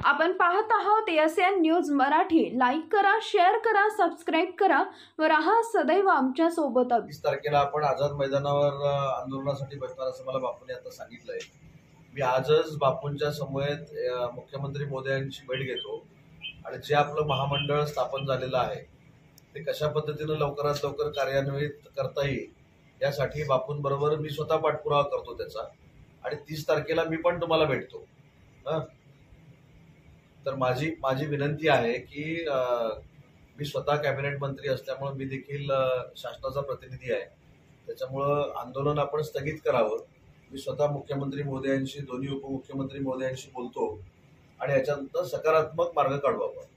आपण पाहत आहोत एएसएन न्यूज मराठी। लाईक करा, शेअर करा, सबस्क्राईब करा व राहा सदैव आमच्या सोबतच। 30 तारखेला आपण आझाद मैदानावर आंदोलनासाठी बसणार असं मला बापूंनी आता सांगितलंय। मी आजच बापूंच्या समवेत मुख्यमंत्री मोदयांची भेट घेतो आणि जे आपलं महामंडळ स्थापन झालेलं आहे ते कशा पद्धतीने लवकरात लवकर कार्यान्वित करता येईल यासाठी बापूंबरोबर मी स्वतः पाठपुरावा करतो त्याचा। आणि 30 तारखेला मी पण तुम्हाला भेटतो। तर माझी विनंती आहे की मी स्वतः कॅबिनेट मंत्री असल्यामुळे मी देखील शासनाचा प्रतिनिधी आहे, त्याच्यामुळं आंदोलन आपण स्थगित करावं। मी स्वतः मुख्यमंत्री महोदयांशी, दोन्ही उपमुख्यमंत्री महोदयांशी बोलतो आणि याच्यानंतर सकारात्मक मार्ग काढू आपण।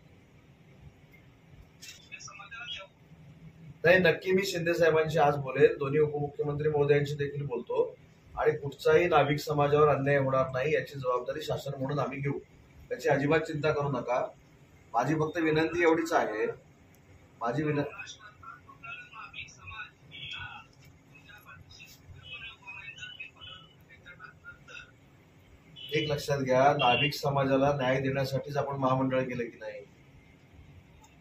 नाही, नक्की मी शिंदे साहेबांशी आज बोलेल, दोन्ही उपमुख्यमंत्री महोदयांशी देखील बोलतो आणि कुठचाही नाभिक समाजावर अन्याय होणार नाही याची जबाबदारी शासन म्हणून आम्ही घेऊ, त्याची अजिबात चिंता करू नका। माझी फक्त विनंती एवढीच आहे, माझी एक लक्षात घ्या, नाभिक समाजाला न्याय देण्यासाठीच आपण महामंडळ केलं की नाही,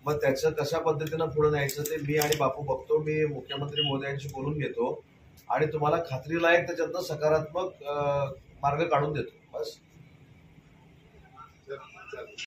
मग त्याचं कशा पद्धतीनं पुढे न्यायचं ते मी आणि बापू बघतो। मी मुख्यमंत्री महोदयांशी बोलून घेतो आणि तुम्हाला खात्रीलायक त्याच्यातनं सकारात्मक मार्ग काढून देतो बस।